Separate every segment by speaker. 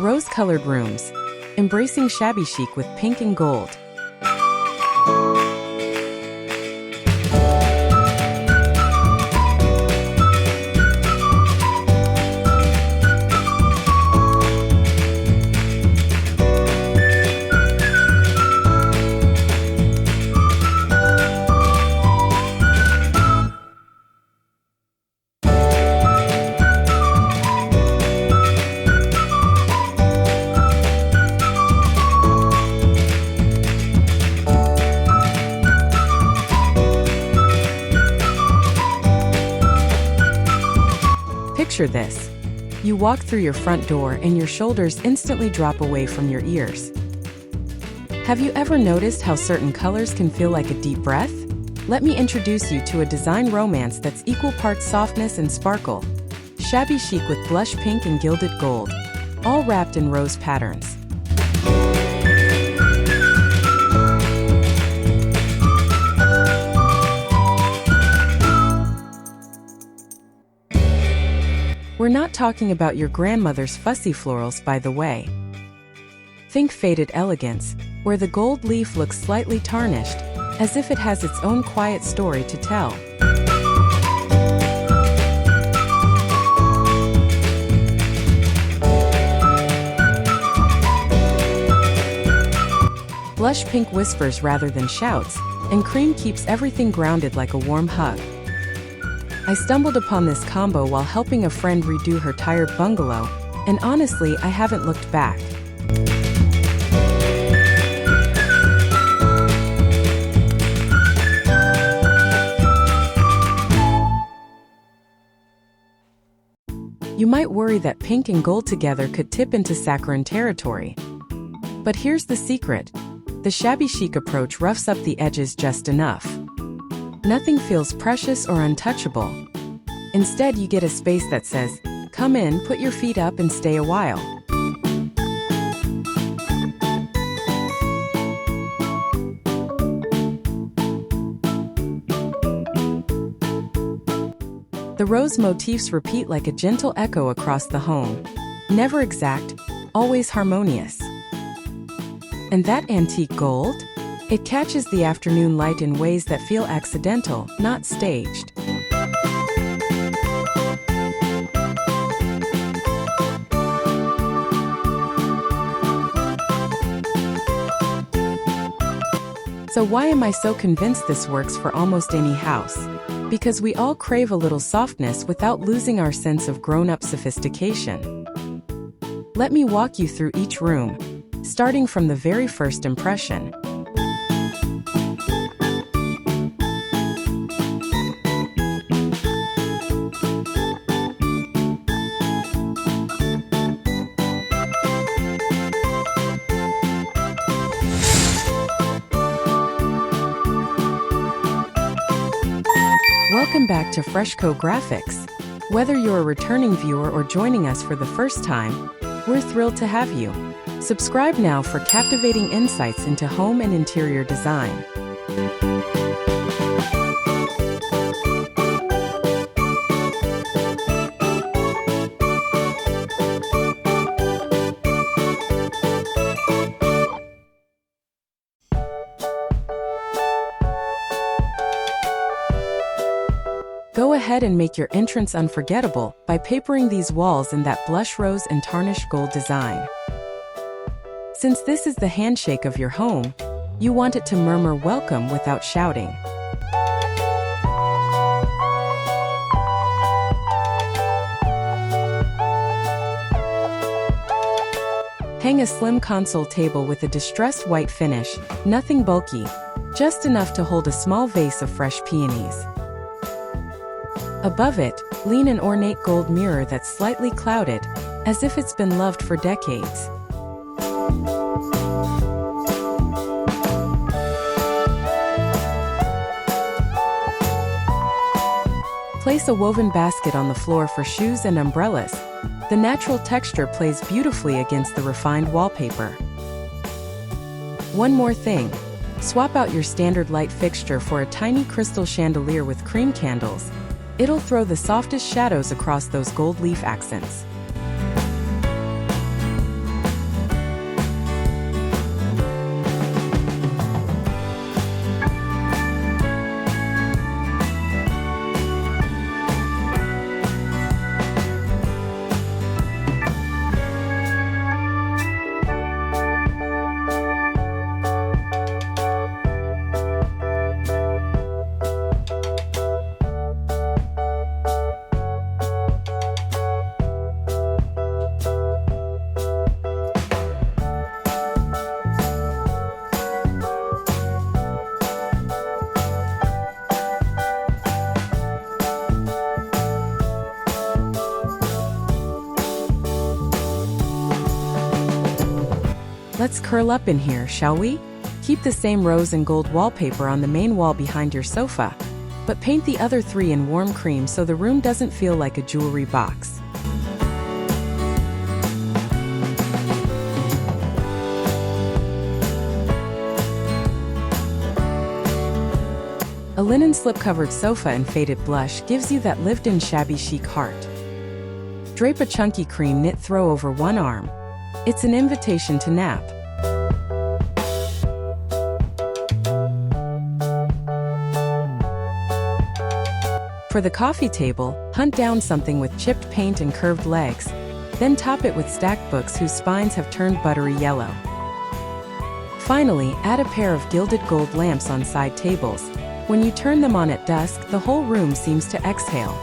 Speaker 1: Rose-colored rooms, embracing shabby chic with pink and gold. Picture this. You walk through your front door and your shoulders instantly drop away from your ears. Have you ever noticed how certain colors can feel like a deep breath? Let me introduce you to a design romance that's equal parts softness and sparkle. Shabby chic with blush pink and gilded gold, all wrapped in rose patterns. We're not talking about your grandmother's fussy florals, by the way. Think faded elegance, where the gold leaf looks slightly tarnished, as if it has its own quiet story to tell. Blush pink whispers rather than shouts, and cream keeps everything grounded like a warm hug. I stumbled upon this combo while helping a friend redo her tired bungalow, and honestly, I haven't looked back. You might worry that pink and gold together could tip into saccharine territory. But here's the secret. The shabby chic approach roughs up the edges just enough. Nothing feels precious or untouchable. Instead, you get a space that says, "Come in, put your feet up and stay a while." The rose motifs repeat like a gentle echo across the home. Never exact, always harmonious. And that antique gold? It catches the afternoon light in ways that feel accidental, not staged. So why am I so convinced this works for almost any house? Because we all crave a little softness without losing our sense of grown-up sophistication. Let me walk you through each room, starting from the very first impression. Welcome back to Freshco Graphics. Whether you're a returning viewer or joining us for the first time, we're thrilled to have you. Subscribe now for captivating insights into home and interior design. Go ahead and make your entrance unforgettable by papering these walls in that blush rose and tarnished gold design. Since this is the handshake of your home, you want it to murmur welcome without shouting. Hang a slim console table with a distressed white finish, nothing bulky, just enough to hold a small vase of fresh peonies. Above it, lean an ornate gold mirror that's slightly clouded, as if it's been loved for decades. Place a woven basket on the floor for shoes and umbrellas. The natural texture plays beautifully against the refined wallpaper. One more thing. Swap out your standard light fixture for a tiny crystal chandelier with cream candles. It'll throw the softest shadows across those gold leaf accents. Let's curl up in here, shall we? Keep the same rose and gold wallpaper on the main wall behind your sofa, but paint the other 3 in warm cream so the room doesn't feel like a jewelry box. A linen slip-covered sofa and faded blush gives you that lived-in shabby chic heart. Drape a chunky cream knit throw over one arm. It's an invitation to nap. For the coffee table, hunt down something with chipped paint and curved legs, then top it with stacked books whose spines have turned buttery yellow. Finally, add a pair of gilded gold lamps on side tables. When you turn them on at dusk, the whole room seems to exhale.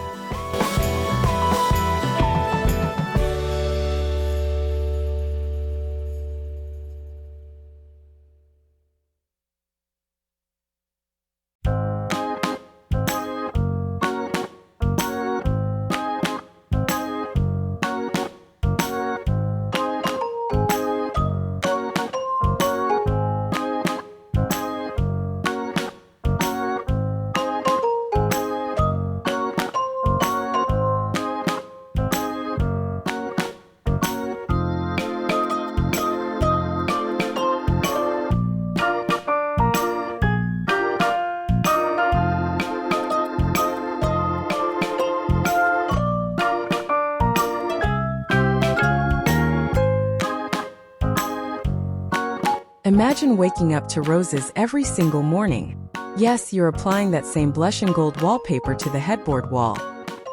Speaker 1: Imagine waking up to roses every single morning. Yes, you're applying that same blush and gold wallpaper to the headboard wall,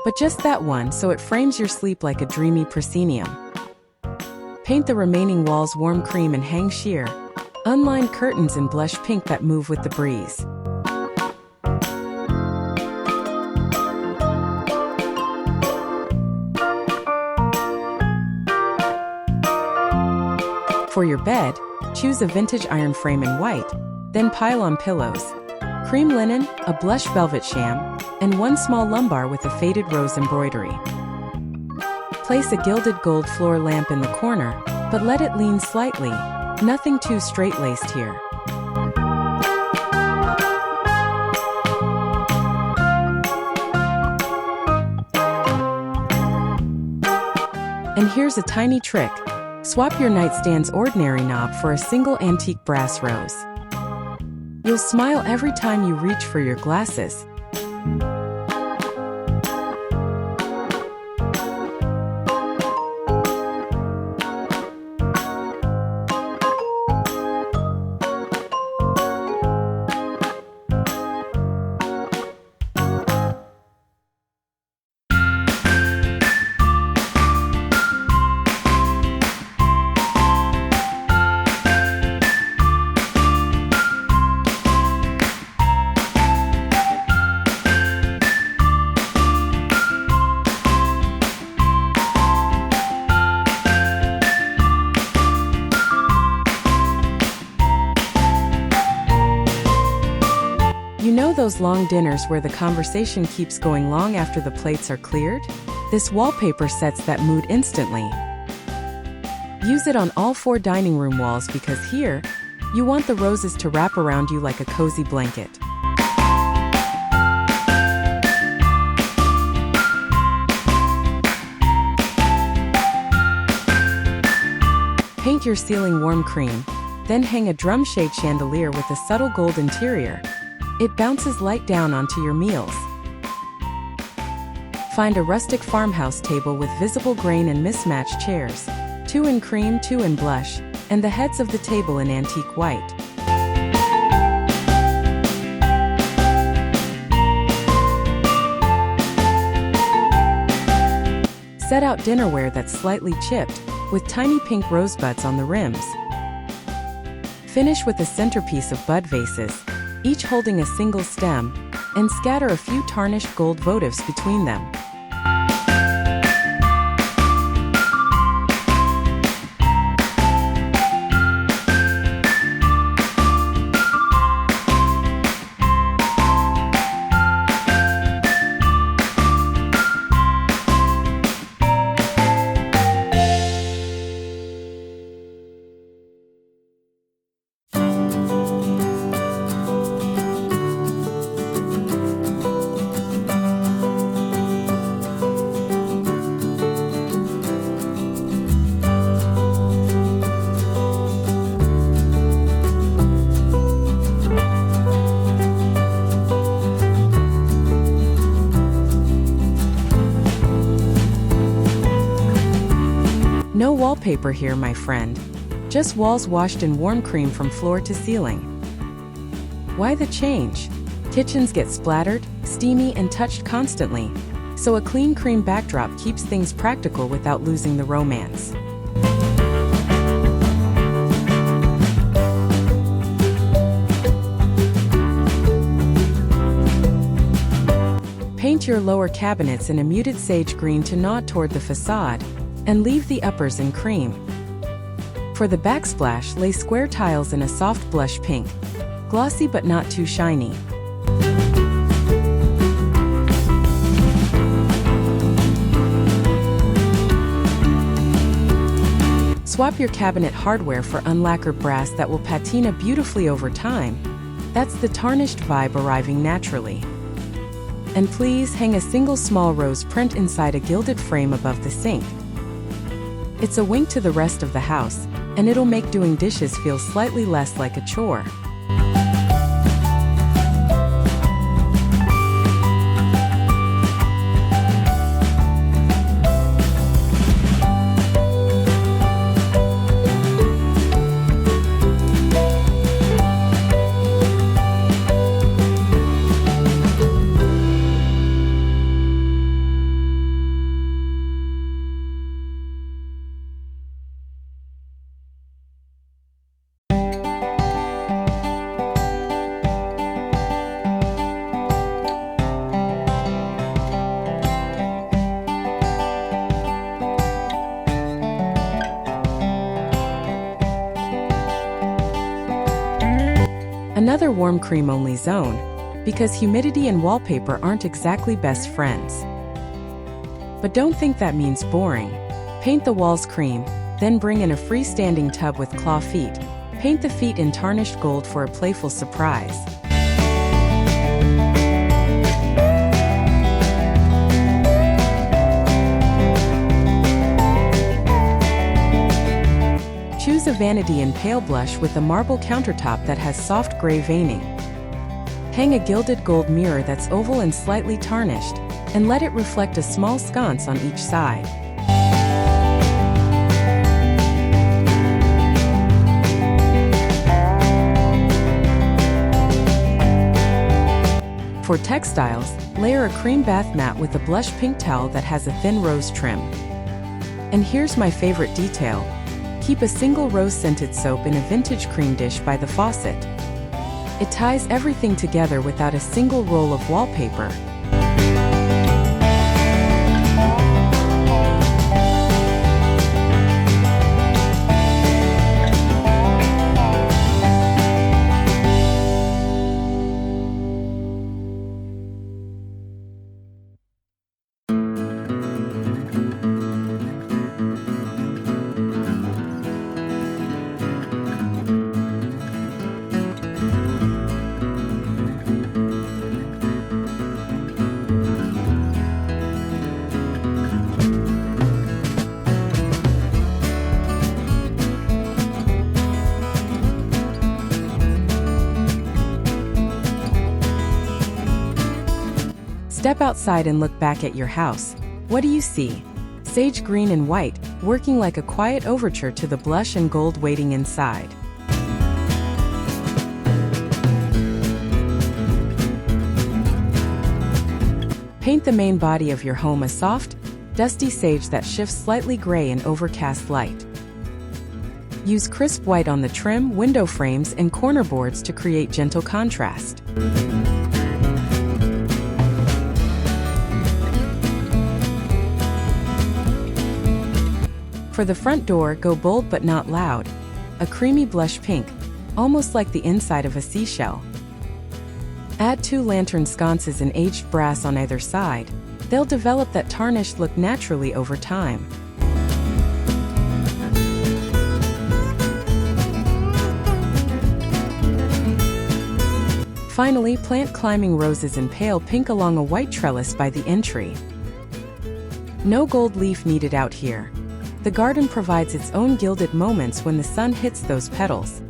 Speaker 1: but just that one so it frames your sleep like a dreamy proscenium. Paint the remaining walls warm cream and hang sheer, unlined curtains in blush pink that move with the breeze. For your bed, choose a vintage iron frame in white, then pile on pillows, cream linen, a blush velvet sham, and one small lumbar with a faded rose embroidery. Place a gilded gold floor lamp in the corner, but let it lean slightly, nothing too straight-laced here. And here's a tiny trick. Swap your nightstand's ordinary knob for a single antique brass rose. You'll smile every time you reach for your glasses. You know those long dinners where the conversation keeps going long after the plates are cleared? This wallpaper sets that mood instantly. Use it on all 4 dining room walls because here, you want the roses to wrap around you like a cozy blanket. Paint your ceiling warm cream, then hang a drum shade chandelier with a subtle gold interior. It bounces light down onto your meals. Find a rustic farmhouse table with visible grain and mismatched chairs, 2 in cream, 2 in blush, and the heads of the table in antique white. Set out dinnerware that's slightly chipped, with tiny pink rosebuds on the rims. Finish with a centerpiece of bud vases, each holding a single stem, and scatter a few tarnished gold votives between them. No wallpaper here, my friend. Just walls washed in warm cream from floor to ceiling. Why the change? Kitchens get splattered, steamy, and touched constantly, so a clean cream backdrop keeps things practical without losing the romance. Paint your lower cabinets in a muted sage green to nod toward the facade, and leave the uppers in cream. For the backsplash, lay square tiles in a soft blush pink, glossy but not too shiny. Swap your cabinet hardware for unlacquered brass that will patina beautifully over time. That's the tarnished vibe arriving naturally. And please hang a single small rose print inside a gilded frame above the sink. It's a wink to the rest of the house, and it'll make doing dishes feel slightly less like a chore. Another warm cream only zone, because humidity and wallpaper aren't exactly best friends. But don't think that means boring. Paint the walls cream, then bring in a freestanding tub with claw feet. Paint the feet in tarnished gold for a playful surprise. Choose a vanity in pale blush with a marble countertop that has soft gray veining. Hang a gilded gold mirror that's oval and slightly tarnished, and let it reflect a small sconce on each side. For textiles, layer a cream bath mat with a blush pink towel that has a thin rose trim. And here's my favorite detail. Keep a single rose-scented soap in a vintage cream dish by the faucet. It ties everything together without a single roll of wallpaper. Step outside and look back at your house. What do you see? Sage green and white, working like a quiet overture to the blush and gold waiting inside. Paint the main body of your home a soft, dusty sage that shifts slightly gray in overcast light. Use crisp white on the trim, window frames, and corner boards to create gentle contrast. For the front door, go bold but not loud. A creamy blush pink, almost like the inside of a seashell. Add 2 lantern sconces in aged brass on either side. They'll develop that tarnished look naturally over time. Finally, plant climbing roses in pale pink along a white trellis by the entry. No gold leaf needed out here. The garden provides its own gilded moments when the sun hits those petals.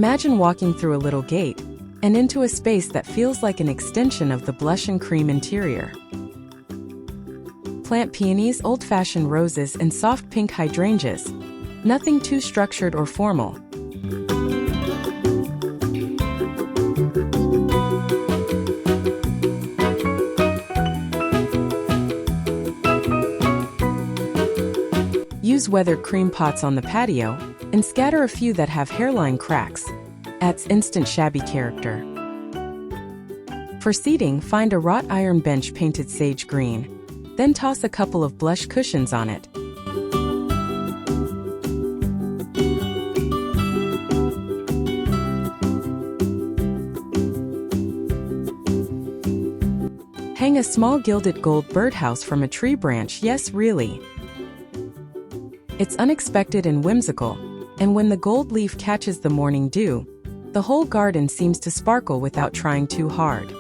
Speaker 1: Imagine walking through a little gate and into a space that feels like an extension of the blush and cream interior. Plant peonies, old-fashioned roses, and soft pink hydrangeas. Nothing too structured or formal. Use weathered cream pots on the patio and scatter a few that have hairline cracks. Adds instant shabby character. For seating, find a wrought iron bench painted sage green. Then toss a couple of blush cushions on it. Hang a small gilded gold birdhouse from a tree branch. Yes, really. It's unexpected and whimsical, and when the gold leaf catches the morning dew, the whole garden seems to sparkle without trying too hard.